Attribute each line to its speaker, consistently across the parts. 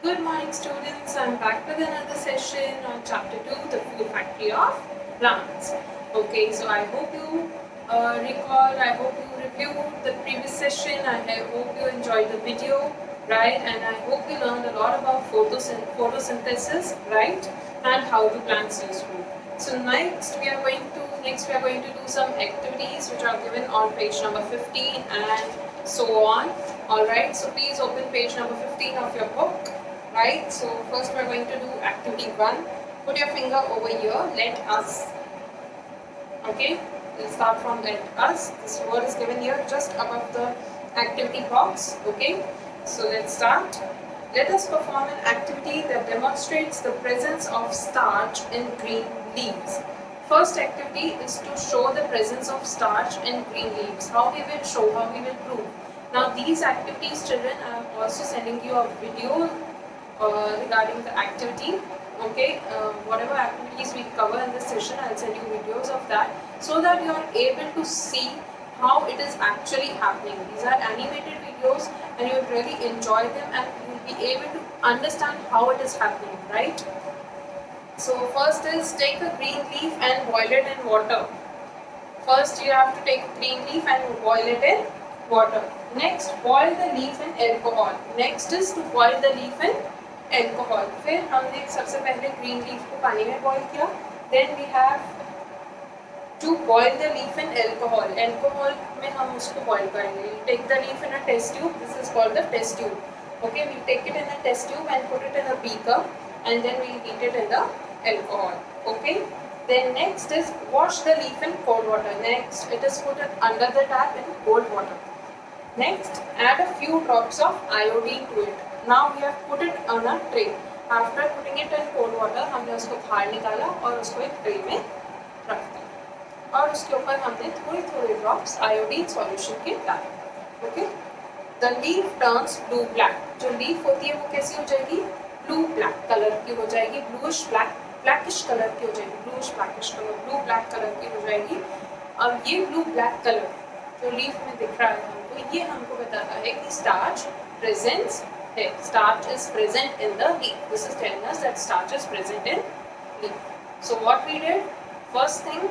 Speaker 1: Good morning students, I'm back with another session on chapter 2, the food factory of plants. Okay, so I hope you recall, I hope you reviewed the previous session, I hope you enjoyed the video, right? And I hope you learned a lot about photosynthesis, right? And how do plants use food. So next we are going to do some activities which are given on page number 15 and so on. Alright, so please open page number 15 of your book. Right, so first we are going to do activity 1. Put your finger over here, let us. Okay, we'll start from let us. This word is given here just above the activity box. Okay, so let's start. Let us perform an activity that demonstrates the presence of starch in green leaves. First activity is to show the presence of starch in green leaves. How we will show, how we will prove. Now these activities, children, I am also sending you a video regarding the activity. Okay, whatever activities we cover in this session, I'll send you videos of that so that you are able to see how it is actually happening. These are animated videos and you will really enjoy them and you will be able to understand how it is happening, right? So first is take a green leaf and boil it in water. First you have to take a green leaf and boil it in water. Next, boil the leaf in alcohol. Next is to boil the leaf in alcohol. फिर हमने सबसे पहले green leaf को पानी में boil किया. Then we have to boil the leaf in alcohol. Alcohol में हम उसको boil करेंगे. We'll take the leaf in a test tube. This is called the test tube. Okay, we'll take it in a test tube and put it in a beaker, and then we'll heat it in the alcohol. Okay. Then next is wash the leaf in cold water. Next, it is put under the tap in cold water. Next, add a few drops of iodine to it. Now we have put it on a tray. After putting it in cold water, हमने उसको बाहर निकाला और उसको एक tray में रख दिया और उसके ऊपर हमने थोड़े ड्रॉप्स आयोडीन सॉल्यूशन के डाले. Okay, the leaf turns blue black. जो लीफ होती है वो कैसी हो जाएगी? ब्लू ब्लैक कलर की हो जाएगी. ब्लूइश ब्लैकिश कलर की हो जाएगी. Bluish blackish colour, blue black colour की हो जाएगी. अब ये ब्लू ब्लैक कलर जो लीफ में दिख रहा है हमको, ये हमको बताता है कि स्टार्च प्रेजेंस है. Starch is present in the leaf. This is telling us that starch is present in leaf. So what we did, first thing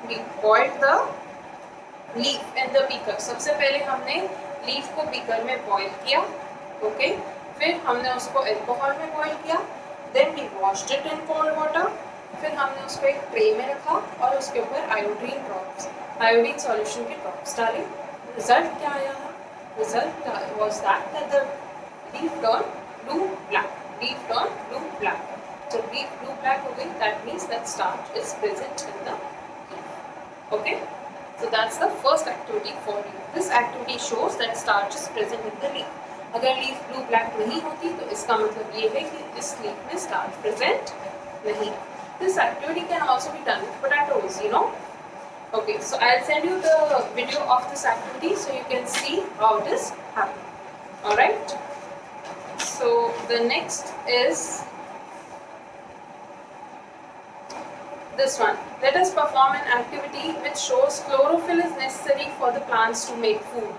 Speaker 1: we boiled the leaf in the beaker. सबसे पहले हमने leaf को beaker में boil किया. Okay, फिर हमने उसको alcohol में बॉईल किया. Then we washed it in cold water. फिर हमने उसको एक ट्रे में रखा और उसके ऊपर आयोडीन सॉल्यूशन के ड्रॉप्स डाले. रिजल्ट क्या आया? Result was that the leaf turn blue black. Leaf turn blue black. So leaf blue black हो गई, that means that starch is present in the leaf. Okay, so that's the first activity for you. This activity shows that starch is present in the leaf. अगर leaf blue black नहीं होती तो इसका मतलब ये है कि इस leaf में starch present नहीं. This activity can also be done with potatoes, you know. Okay, so I'll send you the video of this activity so you can see how it is happening. Alright, so the next is this one. Let us perform an activity which shows chlorophyll is necessary for the plants to make food.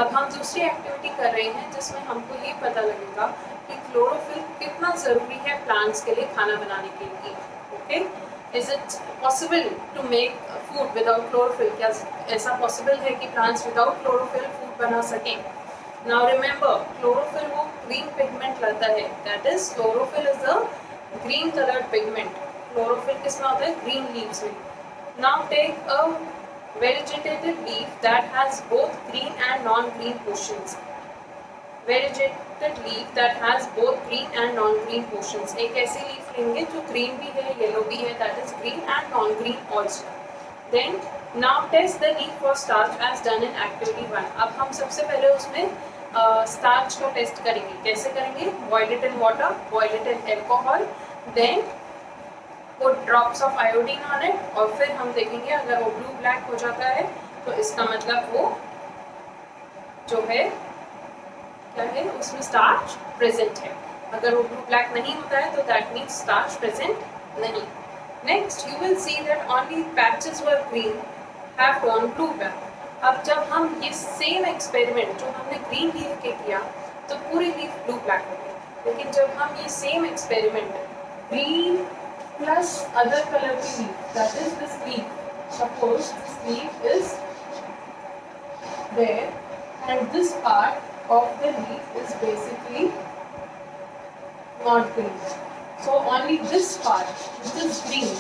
Speaker 1: अब हम दूसरी activity कर रहे हैं जिसमें हमको ये पता लगेगा कि क्लोरोफिल कितना ज़रूरी है प्लांट्स के लिए खाना बनाने के लिए. Okay, is it possible to make food without chlorophyll? क्या ऐसा पॉसिबल है कि प्लांट्स विदाउट क्लोरोफिल फूड बना सकें? नाउ रिमेंबर, क्लोरोफिल वो ग्रीन पिगमेंट लाता है. That is chlorophyll is a green coloured pigment. Chlorophyll किसमें होता है? ग्रीन लीव्स में. Now take a vegetative leaf that has both green and non-green portions. Vegetated leaf that has both green and non-green portions. एक ऐसी leaf लेंगे जो green भी है, येलो भी है, that is green and non-green also. Then now test the leaf for starch as done in activity 1. अब हम सबसे पहले उसमें starch का टेस्ट करेंगे. कैसे करेंगे? Boil it in water, boil it in alcohol, then put drops of iodine on it. और फिर हम देखेंगे अगर वो ब्लू ब्लैक हो जाता है तो इसका मतलब वो जो है क्या है, उसमें स्टार्च प्रेजेंट है. अगर वो ब्लू ब्लैक नहीं होता है तो दैट मीन्स स्टार्च प्रेजेंट नहीं. Next you will see that only patches were green have gone blue black. अब जब हम ये सेम एक्सपेरिमेंट जो हमने ग्रीन लीफ के किया तो पूरी लीफ ब्लू ब्लैक हो गई. लेकिन जब हम experiment. Green plus other color की leaf, that is this leaf. Suppose this leaf is there and this part of the leaf is basically not green. So only this part, which is green,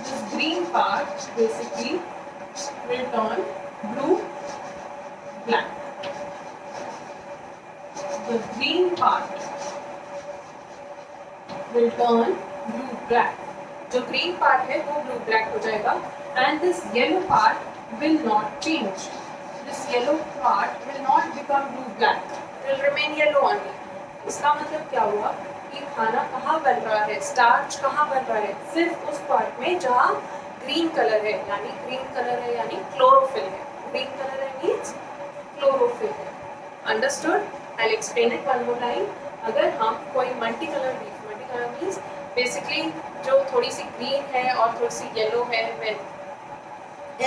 Speaker 1: this green part basically will turn blue, black. The green part will turn blue black. जो green part है वो blue black हो जाएगा and this yellow part will not change. This yellow part will not become blue black. It will remain yellow only. इसका मतलब क्या हुआ कि खाना कहाँ बन रहा है, स्टार्च कहाँ बन रहा है, सिर्फ उस पार्ट में जहाँ ग्रीन कलर है, यानी ग्रीन कलर है यानी क्लोरोफिल है. ग्रीन कलर है मीन्स क्लोरोफिल है. Understood? I explain it one more time. अगर हम कोई मल्टी कलर मीन्स बेसिकली जो थोड़ी सी ग्रीन है और थोड़ी सी येलो है, मैं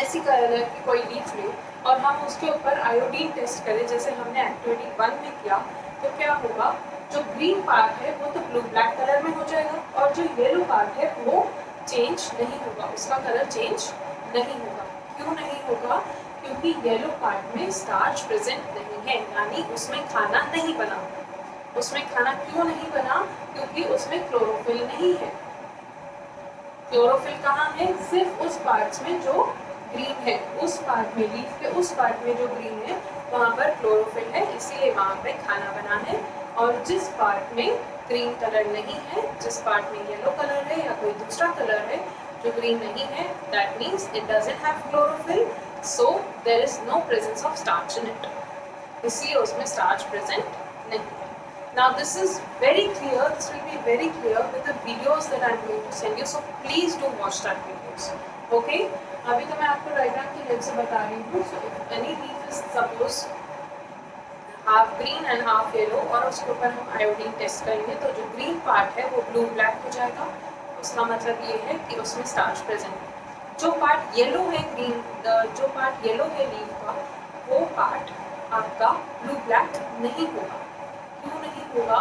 Speaker 1: ऐसी कलर की कोई लीफ लूँ और हम उसके ऊपर आयोडीन टेस्ट करें जैसे हमने एक्टिविटी 1 में किया, तो क्या होगा, जो ग्रीन पार्ट है वो तो ब्लू ब्लैक कलर में हो जाएगा और जो येलो पार्ट है वो चेंज नहीं होगा, उसका कलर चेंज नहीं होगा. क्यों नहीं होगा? क्योंकि येलो पार्ट में स्टार्च प्रेजेंट नहीं है, यानी उसमें खाना नहीं बना. उसमें खाना क्यों नहीं बना? क्योंकि उसमें क्लोरोफिल नहीं है. क्लोरोफिल कहाँ है? सिर्फ उस पार्ट्स में जो ग्रीन है, उस पार्ट में, लीफ के उस पार्ट में जो ग्रीन है वहाँ पर क्लोरोफिल है, इसीलिए वहाँ पे खाना बना है. और जिस पार्ट में ग्रीन कलर नहीं है, जिस पार्ट में येलो कलर है या कोई दूसरा कलर है जो ग्रीन नहीं है, that means it doesn't have chlorophyll, so there is no presence of starch in it. इसलिए उसमें स्टार्च प्रेजेंट नहीं. Now this is very clear, this will be very clear with the videos that I am going to send you, so please do watch that videos. Okay? अभी तो मैं आपको diagram की help से बता रही हूँ. So if any leaf is suppose half green and half yellow और उसके ऊपर हम आयोडीन टेस्ट करेंगे तो जो ग्रीन पार्ट है वो ब्लू ब्लैक हो जाएगा. उसका मतलब ये है कि उसमें स्टार्च प्रेजेंट है. जो पार्ट येलो है ग्रीन, जो पार्ट येलो है लीफ का, वो पार्ट आपका ब्लू ब्लैक नहीं होगा. क्यों नहीं होगा?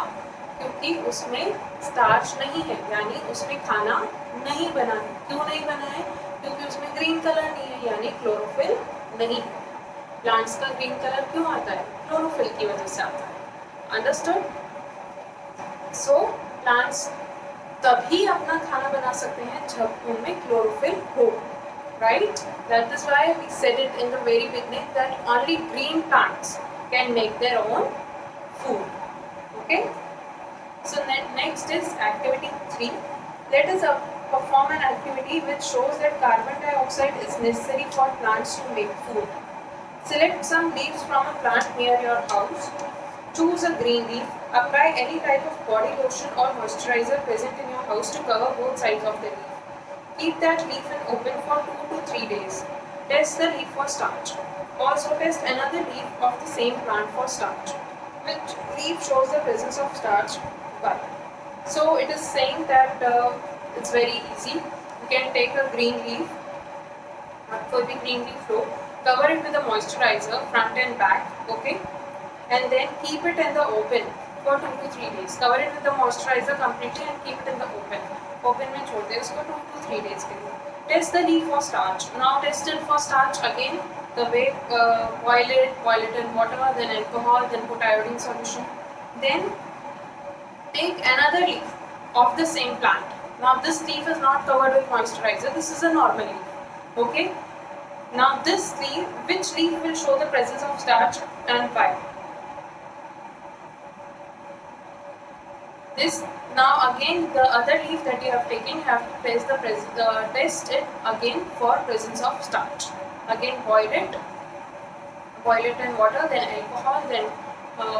Speaker 1: क्योंकि उसमें स्टार्च नहीं है, यानी उसमें खाना नहीं बना है. क्यों नहीं बना है? क्योंकि उसमें ग्रीन कलर नहीं है, यानी क्लोरोफिल नहीं है. प्लांट्स का ग्रीन कलर क्यों आता है? क्लोरोफिल की वजह से आता है. अंडरस्टूड? सो प्लांट्स तभी अपना खाना बना सकते हैं जब उनमें क्लोरोफिल हो. Right? That is why we said it in the very beginning that only green plants can make their own food. Okay, so next is activity 3. Let us perform an activity which shows that carbon dioxide is necessary for plants to make food. Select some leaves from a plant near your house. Choose a green leaf. Apply any type of body lotion or moisturizer present in your house to cover both sides of the leaf. Keep that leaf open for 2 to 3 days. Test the leaf for starch. Also test another leaf of the same plant for starch. Which leaf shows the presence of starch? Why? So it is saying that it's very easy. You can take a green leaf, कोई भी green leaf low, cover it with a moisturizer front and back, okay, and then keep it in the open for 2 to 3 days. Cover it with the moisturizer completely and keep it in the open. Open में छोड़ दे उसको 2 to 3 days के लिए. Test the leaf for starch. Now test it for starch again. The way boil it in water, then alcohol, then put iodine solution. Then take another leaf of the same plant. Now this leaf is not covered with moisturizer. This is a normal leaf. Okay. Now this leaf, which leaf will show the presence of starch and why? This now again the other leaf that you have taken, you have to test it again for presence of starch. Again boil it in water, then alcohol, then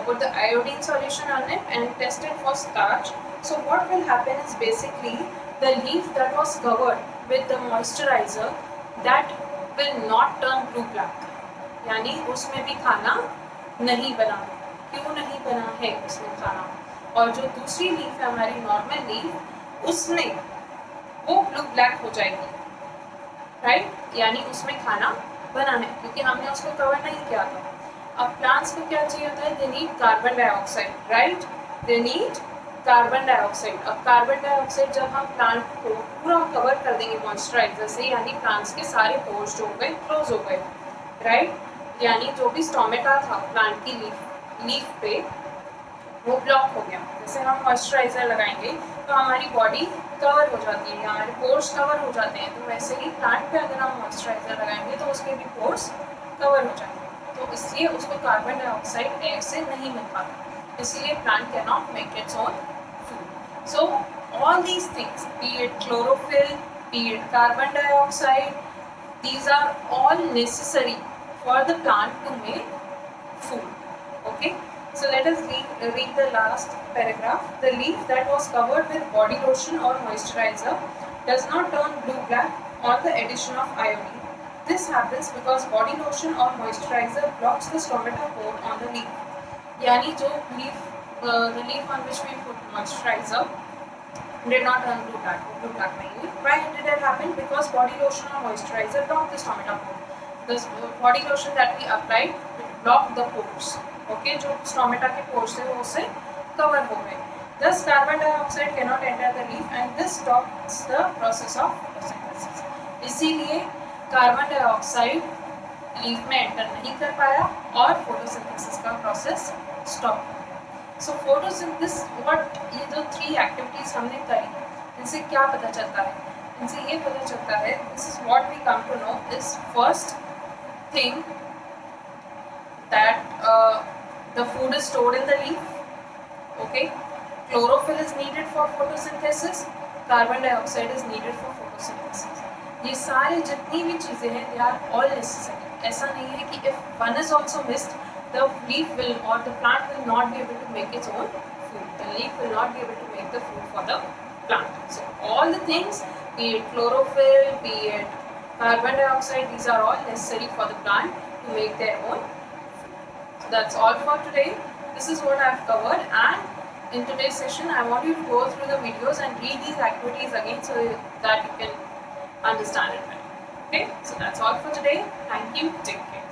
Speaker 1: put the iodine solution on it and test it for starch. So what will happen is basically the leaf that was covered with the moisturizer, that will not turn blue black, यानी उसमें भी खाना नहीं बना. क्यों नहीं बना है उसमें खाना? और जो दूसरी लीफ है हमारी नॉर्मल लीफ, उसमें वो ब्लू ब्लैक हो जाएगी. राइट? यानी उसमें खाना बना है क्योंकि हमने उसको कवर नहीं किया था. अब प्लांट्स को क्या चाहिए होता है? They need carbon dioxide. Right? They need carbon dioxide, अब कार्बन डाइऑक्साइड जब हम प्लांट को पूरा कवर कर देंगे मॉइस्चराइजर से, यानी प्लांट्स के सारे पोर्स जो हो गए क्लोज हो गए, राइट, यानी जो भी स्टोमेटा था प्लांट की लीफ पे वो ब्लॉक हो गया। जैसे हम मॉइस्चराइजर लगाएंगे तो हमारी बॉडी कवर हो जाती है, हमारे पोर्स कवर हो जाते हैं, तो वैसे ही प्लांट पे अगर हम मॉइस्चराइजर लगाएंगे तो उसके भी पोर्स कवर हो जाएंगे, तो इसलिए उसको कार्बन डाइऑक्साइड एयर से नहीं मिल पाता, इसलिए plant can not make its own food. So all these things, B it chlorophyll, B it carbon dioxide, these are all necessary for the plant to make food. Okay, so let us read the last paragraph. The leaf that was covered with body lotion or moisturizer does not turn blue-black on the addition of iodine. This happens because body lotion or moisturizer blocks the stomata pore on the leaf. Yani jo leaf, the leaf on which we put moisturizer did not turn blue black नहीं हुई. Why did it happen? Because body lotion or moisturizer blocked the stomata pore. The body lotion that we applied blocked the pores. Okay, जो stomata के pores थे वो उससे cover हो गए. Thus carbon dioxide cannot enter the leaf and this stops the process of photosynthesis. इसीलिए carbon dioxide leaf में enter नहीं कर पाया और फोटोसिंथेसिस का प्रोसेस स्टॉप हो गया. सो फोटोसिंथेसिस व्हाट, ये जो 3 एक्टिविटीज हमने करी इनसे क्या पता चलता है? इनसे ये पता चलता है, this is what we come to know is first thing that the food is stored in the leaf. Okay, chlorophyll is needed for photosynthesis, carbon dioxide is needed for photosynthesis. ये सारे जितनी भी चीज़ें हैं they are all necessary. ऐसा नहीं है कि if one is also missed the leaf will or the plant will not be able to make its own food. The leaf will not be able to make the food for the plant. So all the things, be it chlorophyll, be it carbon dioxide, these are all necessary for the plant to make their own food. So that's all for today. This is what I have covered, and in today's session I want you to go through the videos and read these activities again so that you can understand it better. Okay, so that's all for today. Thank you. Take care.